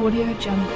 Audio Jungle.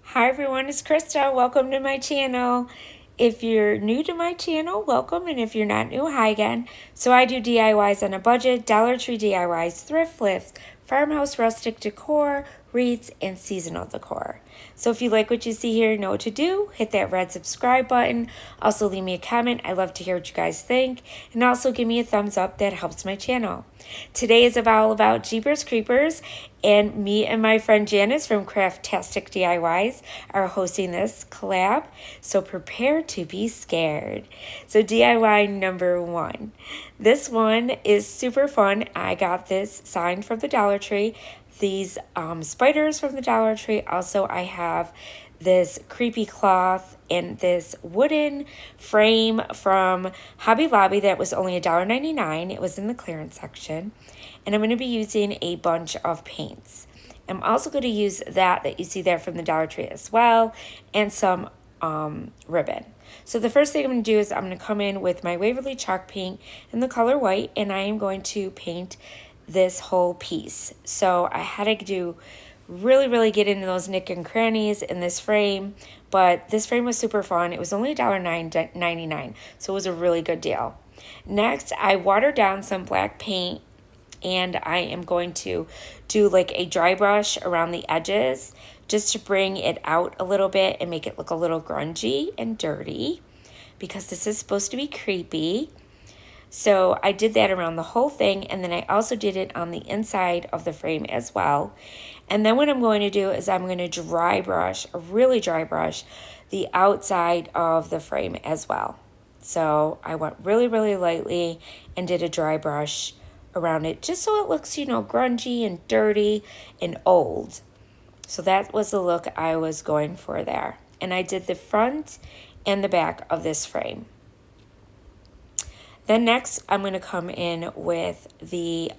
Hi everyone, it's Krista. Welcome to my channel. If you're new to my channel, welcome, and if you're not new, hi again. So I do DIYs on a budget, Dollar Tree DIYs, thrift flips, farmhouse rustic decor, wreaths, and seasonal decor. So if you like what you see here, you know what to do. Hit that red subscribe button. Also leave me a comment. I love to hear what you guys think. And also give me a thumbs up. That helps my channel. Today is all about Jeepers Creepers, and me and my friend Janice from Craftastic DIYs are hosting this collab, so prepare to be scared. So DIY number one. This one is super fun. I got this sign from the Dollar Tree, these spiders from the Dollar Tree. Also, I have this creepy cloth and this wooden frame from Hobby Lobby that was only $1.99. It was in the clearance section. And I'm going to be using a bunch of paints. I'm also going to use that you see there from the Dollar Tree as well, and some ribbon. So the first thing I'm going to do is I'm going to come in with my Waverly chalk paint in the color white, and I am going to paint this whole piece. So I had to do really get into those nick and crannies in this frame, but this frame was super fun. It was only $1.99, so it was a really good deal. Next, I watered down some black paint, and I am going to do like a dry brush around the edges just to bring it out a little bit and make it look a little grungy and dirty, because this is supposed to be creepy. So I did that around the whole thing, and then I also did it on the inside of the frame as well. And then what I'm going to do is I'm going to dry brush, really dry brush, the outside of the frame as well. So I went really lightly and did a dry brush around it just so it looks, grungy and dirty and old. So that was the look I was going for there. And I did the front and the back of this frame. Then next, I'm going to come in with the,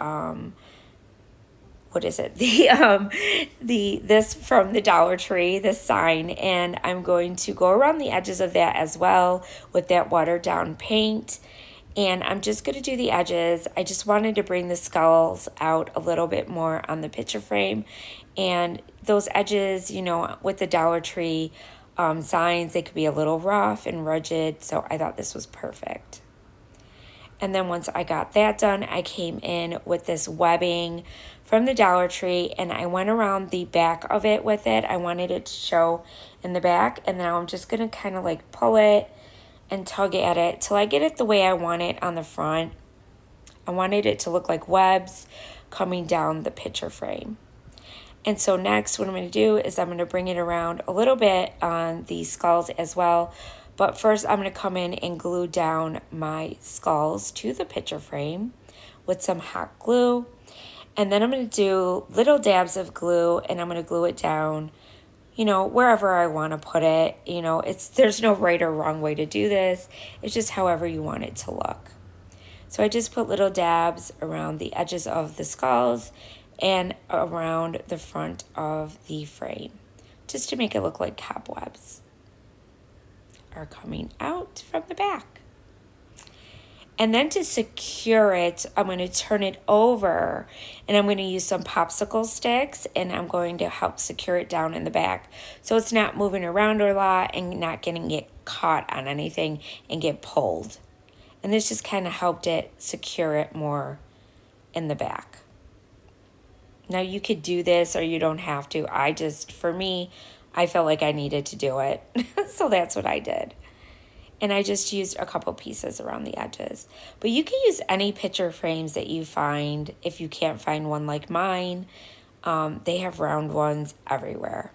this from the Dollar Tree, this sign, and I'm going to go around the edges of that as well with that watered down paint. And I'm just going to do the edges. I just wanted to bring the skulls out a little bit more on the picture frame. And those edges, with the Dollar Tree signs, they could be a little rough and rugged. So I thought this was perfect. And then once I got that done, I came in with this webbing from the Dollar Tree, and I went around the back of it with it. I wanted it to show in the back, and now I'm just going to kind of like pull it and tug at it till I get it the way I want it on the front. I wanted it to look like webs coming down the picture frame. And so next, what I'm going to do is I'm going to bring it around a little bit on the skulls as well. But first, I'm going to come in and glue down my skulls to the picture frame with some hot glue. And then I'm going to do little dabs of glue, and I'm going to glue it down, wherever I want to put it. There's no right or wrong way to do this. It's just however you want it to look. So I just put little dabs around the edges of the skulls and around the front of the frame, just to make it look like cobwebs are coming out from the back. And then to secure it, I'm going to turn it over, and I'm going to use some popsicle sticks, and I'm going to help secure it down in the back so it's not moving around a lot and not getting it caught on anything and get pulled. And this just kind of helped it secure it more in the back. Now you could do this or you don't have to. For me, I felt like I needed to do it. So that's what I did. And I just used a couple pieces around the edges. But you can use any picture frames that you find if you can't find one like mine. They have round ones everywhere.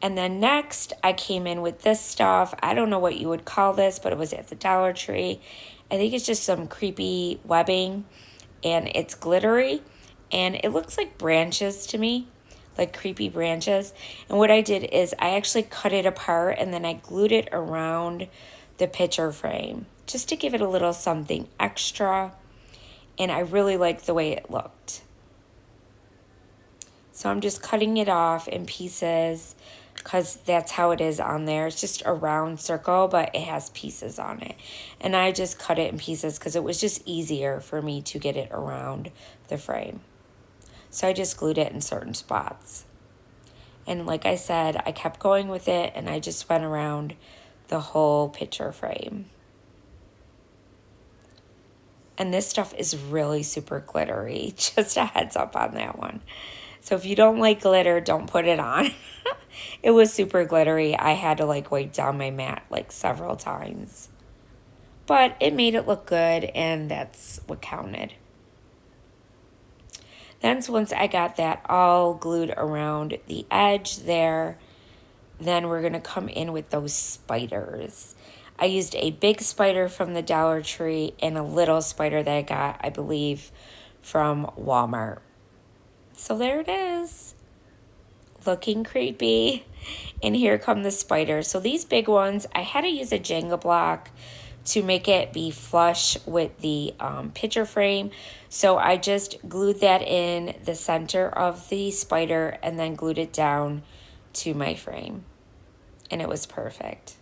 And then next, I came in with this stuff. I don't know what you would call this, but it was at the Dollar Tree. I think it's just some creepy webbing, and it's glittery. And it looks like branches to me, like creepy branches. And what I did is I actually cut it apart, and then I glued it around the picture frame just to give it a little something extra. And I really liked the way it looked. So I'm just cutting it off in pieces because that's how it is on there. It's just a round circle, but it has pieces on it. And I just cut it in pieces because it was just easier for me to get it around the frame. So I just glued it in certain spots. And like I said, I kept going with it and I just went around the whole picture frame. And this stuff is really super glittery. Just a heads up on that one. So if you don't like glitter, don't put it on. It was super glittery. I had to like wipe down my mat like several times. But it made it look good, and that's what counted. Then once I got that all glued around the edge there, then we're going to come in with those spiders. I used a big spider from the Dollar Tree and a little spider that I got, I believe, from Walmart. So there it is. Looking creepy. And here come the spiders. So these big ones, I had to use a Jenga block to make it be flush with the picture frame. So I just glued that in the center of the spider and then glued it down to my frame. And it was perfect.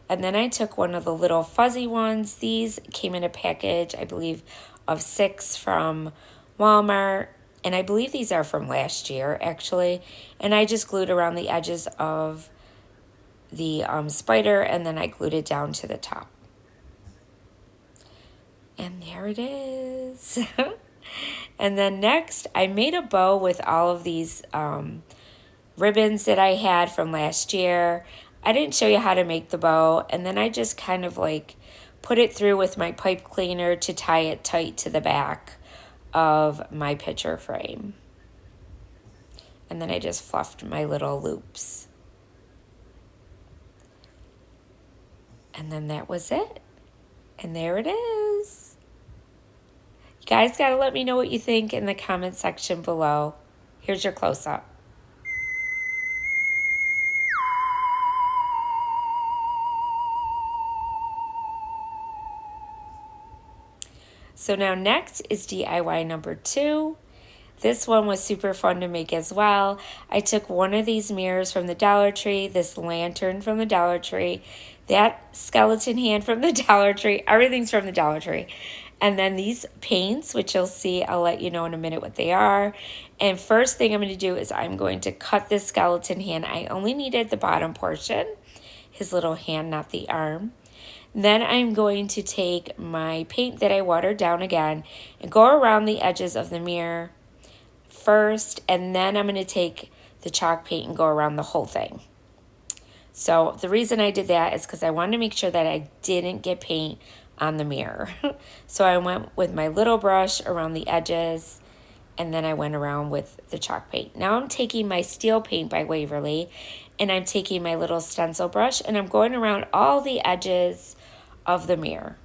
And then I took one of the little fuzzy ones. These came in a package, I believe, of 6 from Walmart. And I believe these are from last year, actually. And I just glued around the edges of the spider, and then I glued it down to the top. And there it is. And then next, I made a bow with all of these ribbons that I had from last year. I didn't show you how to make the bow, and then I just kind of like put it through with my pipe cleaner to tie it tight to the back of my picture frame. And then I just fluffed my little loops. And then that was it. And there it is. You guys got to let me know what you think in the comment section below. Here's your close-up. So now next is DIY number 2. This one was super fun to make as well. I took one of these mirrors from the Dollar Tree, this lantern from the Dollar Tree, that skeleton hand from the Dollar Tree, everything's from the Dollar Tree. And then these paints, which you'll see, I'll let you know in a minute what they are. And first thing I'm going to do is I'm going to cut this skeleton hand. I only needed the bottom portion, his little hand, not the arm. Then I'm going to take my paint that I watered down again and go around the edges of the mirror first, and then I'm going to take the chalk paint and go around the whole thing. So the reason I did that is because I wanted to make sure that I didn't get paint on the mirror. So I went with my little brush around the edges, and then I went around with the chalk paint. Now I'm taking my steel paint by Waverly, and I'm taking my little stencil brush, and I'm going around all the edges of the mirror.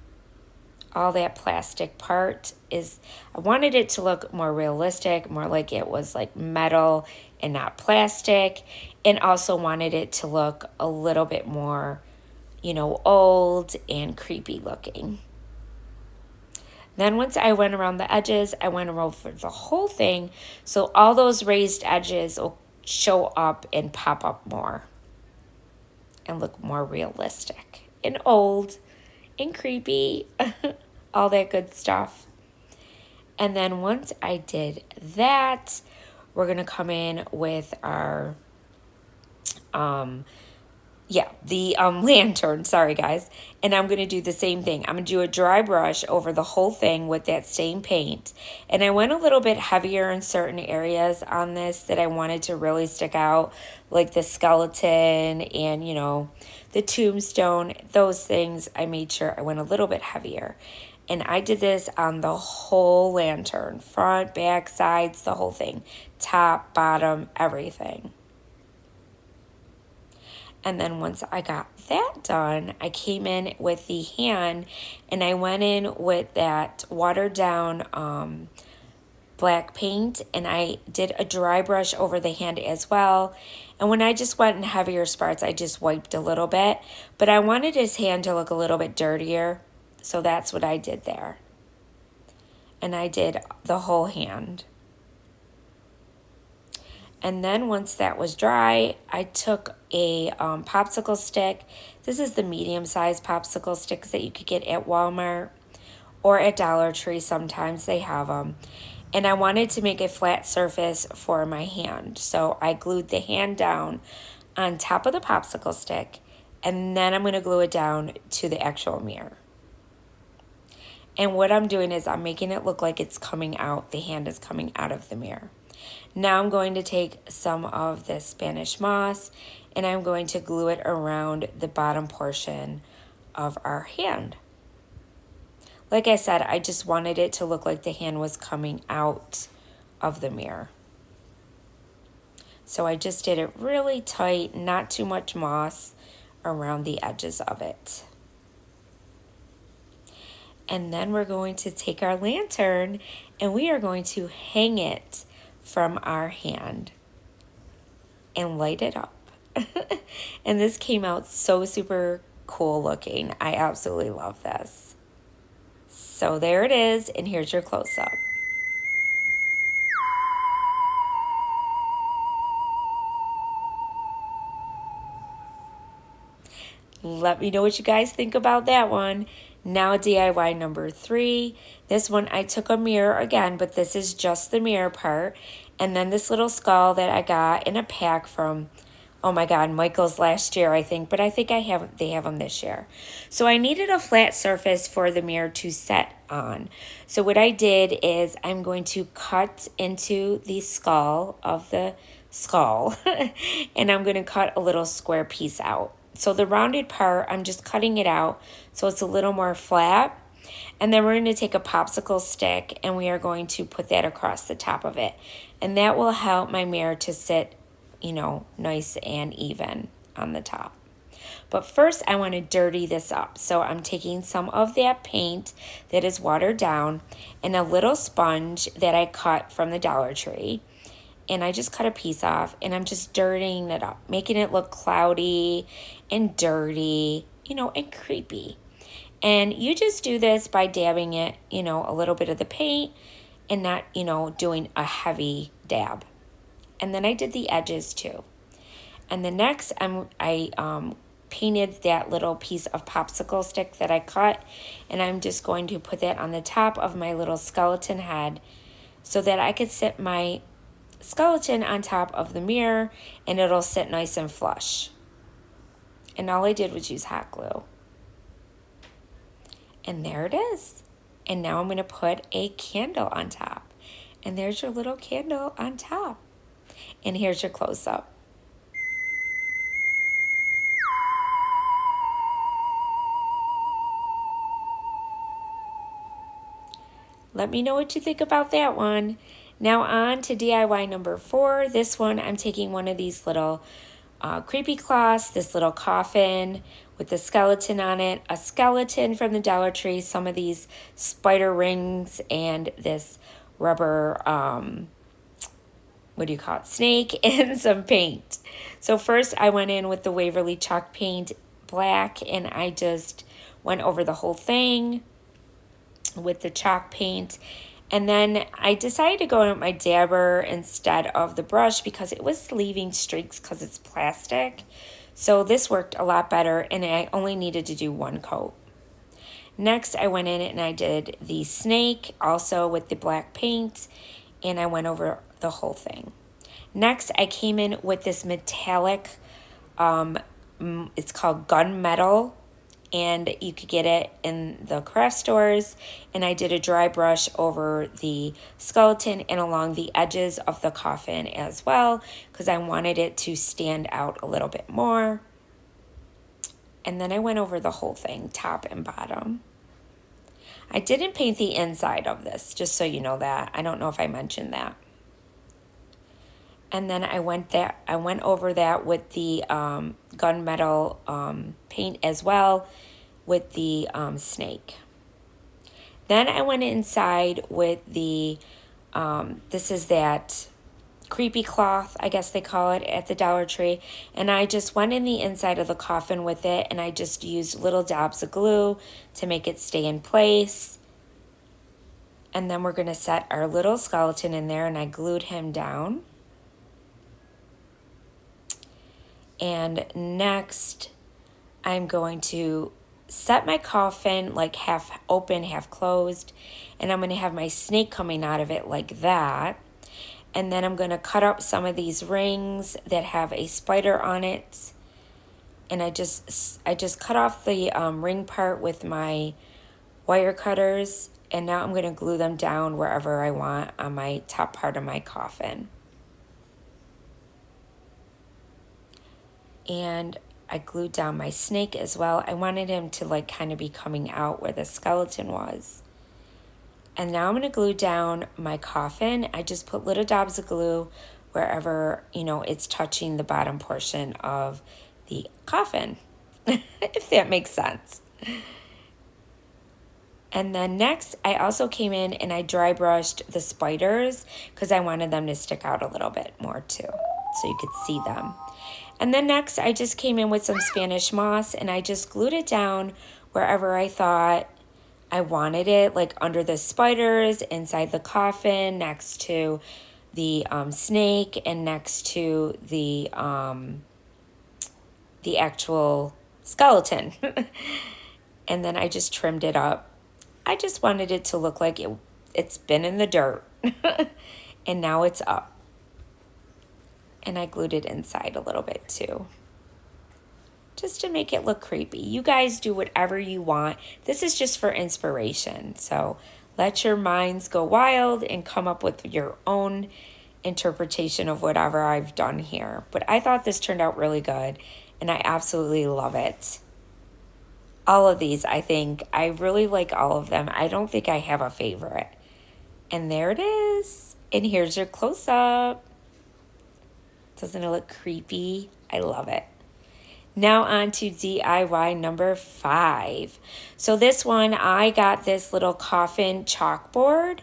All that plastic part is, I wanted it to look more realistic, more like it was like metal and not plastic, and also wanted it to look a little bit more, you know, old and creepy looking. Then once I went around the edges, I went around for the whole thing, so all those raised edges will show up and pop up more and look more realistic and old and creepy, all that good stuff. And then once I did that, we're going to come in with our, lantern. Sorry, guys. And I'm going to do the same thing. I'm going to do a dry brush over the whole thing with that same paint. And I went a little bit heavier in certain areas on this that I wanted to really stick out, like the skeleton and, you know, the tombstone. Those things, I made sure I went a little bit heavier. And I did this on the whole lantern, front, back, sides, the whole thing, top, bottom, everything. And then once I got that done, I came in with the hand and I went in with that watered down black paint, and I did a dry brush over the hand as well. And when I just went in heavier spots, I just wiped a little bit, but I wanted his hand to look a little bit dirtier. So that's what I did there. And I did the whole hand. And then once that was dry, I took a popsicle stick. This is the medium-sized popsicle sticks that you could get at Walmart or at Dollar Tree. Sometimes they have them. And I wanted to make a flat surface for my hand. So I glued the hand down on top of the popsicle stick, and then I'm going to glue it down to the actual mirror. And what I'm doing is I'm making it look like it's coming out, the hand is coming out of the mirror. Now I'm going to take some of this Spanish moss and I'm going to glue it around the bottom portion of our hand. Like I said, I just wanted it to look like the hand was coming out of the mirror. So I just did it really tight, not too much moss around the edges of it. And then we're going to take our lantern and we are going to hang it from our hand and light it up. And this came out so super cool looking. I absolutely love this. So there it is, and here's your close-up. Let me know what you guys think about that one. Now DIY number 3. This one I took a mirror again, but this is just the mirror part. And then this little skull that I got in a pack from, oh my God, Michael's last year, I think. But I think they have them this year. So I needed a flat surface for the mirror to set on. So what I did is I'm going to cut into the skull of the skull. And I'm going to cut a little square piece out. So the rounded part, I'm just cutting it out so it's a little more flat. And then we're going to take a popsicle stick and we are going to put that across the top of it. And that will help my mirror to sit, you know, nice and even on the top. But first I want to dirty this up. So I'm taking some of that paint that is watered down and a little sponge that I cut from the Dollar Tree. And I just cut a piece off and I'm just dirtying it up, making it look cloudy and dirty, you know, and creepy. And you just do this by dabbing it, you know, a little bit of the paint and not, you know, doing a heavy dab. And then I did the edges too. And the next I painted that little piece of popsicle stick that I cut, and I'm just going to put that on the top of my little skeleton head so that I could sit my skeleton on top of the mirror and it'll sit nice and flush. And all I did was use hot glue. And there it is. And now I'm going to put a candle on top. And there's your little candle on top. And here's your close-up. Let me know what you think about that one. Now on to DIY number 4. This one, I'm taking one of these little creepy cloths, this little coffin with the skeleton on it, a skeleton from the Dollar Tree, some of these spider rings, and this rubber, what do you call it, snake, and some paint. So first I went in with the Waverly chalk paint black, and I just went over the whole thing with the chalk paint. And then I decided to go in with my dabber instead of the brush because it was leaving streaks because it's plastic. So this worked a lot better, and I only needed to do one coat. Next, I went in and I did the snake also with the black paint, and I went over the whole thing. Next, I came in with this metallic, it's called gunmetal, and you could get it in the craft stores. And I did a dry brush over the skeleton and along the edges of the coffin as well, because I wanted it to stand out a little bit more. And then I went over the whole thing, top and bottom. I didn't paint the inside of this, just so you know that. I don't know if I mentioned that. And then I went over that with the gunmetal paint as well with the snake. Then I went inside with the, this is that creepy cloth, I guess they call it, at the Dollar Tree. And I just went in the inside of the coffin with it, and I just used little dabs of glue to make it stay in place. And then we're going to set our little skeleton in there, and I glued him down. And next, I'm going to set my coffin like half open, half closed, and I'm going to have my snake coming out of it like that. And then I'm going to cut up some of these rings that have a spider on it. And I just cut off the ring part with my wire cutters, and now I'm going to glue them down wherever I want on my top part of my coffin. And I glued down my snake as well. I wanted him to like kind of be coming out where the skeleton was. And now I'm going to glue down my coffin. I just put little dabs of glue wherever, it's touching the bottom portion of the coffin, if that makes sense. And then next, I also came in and I dry brushed the spiders because I wanted them to stick out a little bit more too, so you could see them. And then next, I just came in with some Spanish moss and I just glued it down wherever I thought I wanted it, like under the spiders, inside the coffin, next to the snake, and next to the actual skeleton. And then I just trimmed it up. I just wanted it to look like it's been in the dirt. And now it's up. And I glued it inside a little bit too, just to make it look creepy. You guys do whatever you want. This is just for inspiration. So let your minds go wild and come up with your own interpretation of whatever I've done here. But I thought this turned out really good, and I absolutely love it. All of these, I think, I really like all of them. I don't think I have a favorite. And there it is. And here's your close-up. Doesn't it look creepy? I love it. Now on to DIY number 5. So this one, I got this little coffin chalkboard,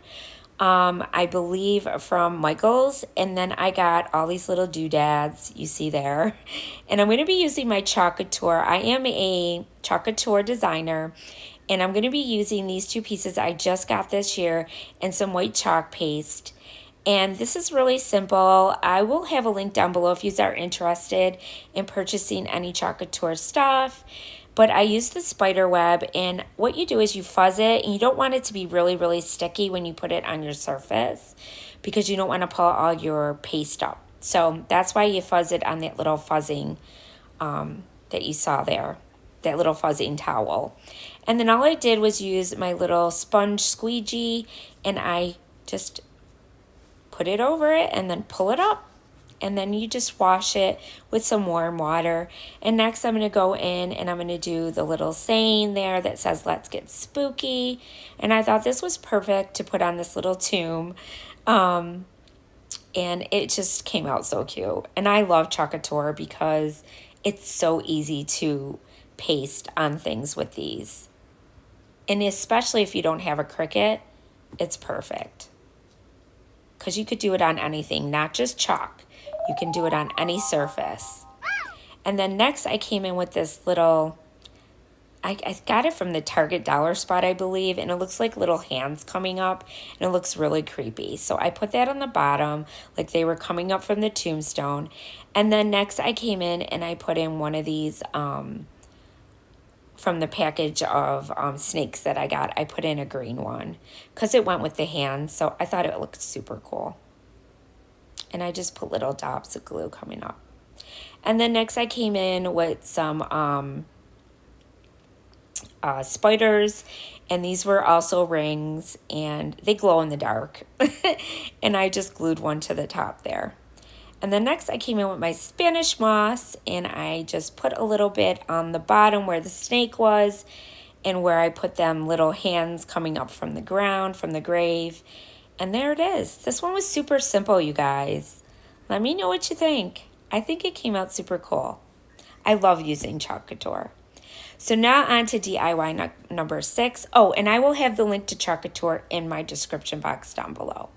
I believe from Michael's. And then I got all these little doodads you see there. And I'm going to be using my chalk couture. I am a chalk couture designer. And I'm going to be using these 2 pieces I just got this year and some white chalk paste. And this is really simple. I will have a link down below if you are interested in purchasing any chalk couture stuff. But I use the spider web, and what you do is you fuzz it, and you don't want it to be really, really sticky when you put it on your surface because you don't want to pull all your paste up. So that's why you fuzz it on that little fuzzing that you saw there, that little fuzzing towel. And then all I did was use my little sponge squeegee, and I just put it over it and then pull it up. And then you just wash it with some warm water. And next I'm going to go in and I'm going to do the little saying there that says, "Let's get spooky." And I thought this was perfect to put on this little tomb. And it just came out so cute. And I love chalk couture because it's so easy to paste on things with these. And especially if you don't have a Cricut, it's perfect. Because you could do it on anything, not just chalk. You can do it on any surface. And then next I came in with this little, I got it from the Target dollar spot, I believe, and it looks like little hands coming up, and it looks really creepy. So I put that on the bottom, like they were coming up from the tombstone. And then next I came in and I put in one of these, from the package of snakes that I got. I put in a green one because it went with the hands, so I thought it looked super cool. And I just put little dots of glue coming up. And then next I came in with some spiders, and these were also rings, and they glow in the dark. And I just glued one to the top there. And then next I came in with my Spanish moss, and I just put a little bit on the bottom where the snake was, and where I put them little hands coming up from the ground, from the grave. And there it is. This one was super simple, you guys. Let me know what you think. I think it came out super cool. I love using chalk couture. So now on to DIY number 6. Oh, and I will have the link to chalk couture in my description box down below.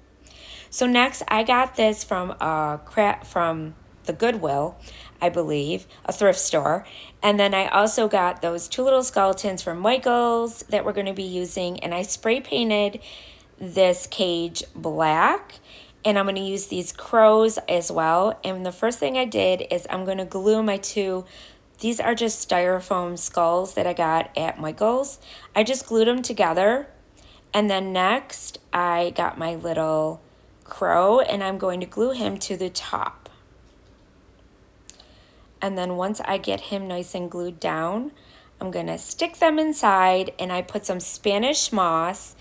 So next, I got this from the Goodwill, I believe, a thrift store. And then I also got those 2 little skeletons from Michael's that we're going to be using. And I spray painted this cage black. And I'm going to use these crows as well. And the first thing I did is I'm going to glue my two, these are just styrofoam skulls that I got at Michael's. I just glued them together. And then next I got my little crow and I'm going to glue him to the top. And then once I get him nice and glued down, I'm going to stick them inside, and I put some Spanish moss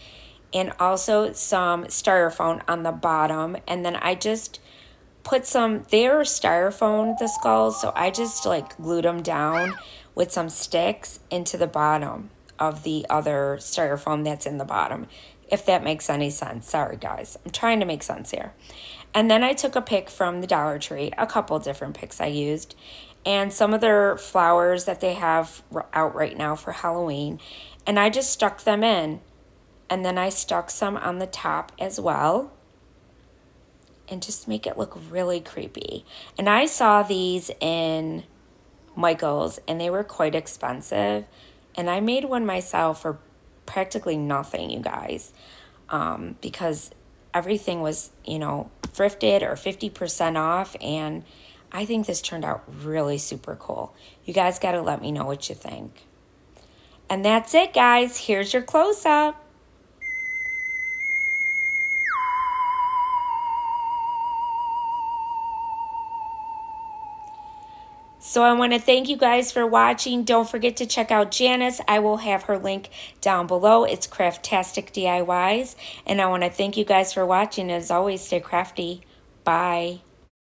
and also some styrofoam on the bottom. And then I just put some, they're styrofoam, the skulls, so I just like glued them down with some sticks into the bottom of the other styrofoam that's in the bottom, if that makes any sense. Sorry guys, I'm trying to make sense here. And then I took a pick from the Dollar Tree, a couple different picks I used, and some of their flowers that they have out right now for Halloween, and I just stuck them in. And then I stuck some on the top as well, and just make it look really creepy. And I saw these in Michael's, and they were quite expensive, and I made one myself for practically nothing, you guys, because everything was, you know, thrifted or 50% off, and I think this turned out really super cool. You guys got to let me know what you think. And that's it, guys. Here's your close-up. So I want to thank you guys for watching. Don't forget to check out Janice. I will have her link down below. It's Craftastic DIYs. And I want to thank you guys for watching. As always, stay crafty. Bye.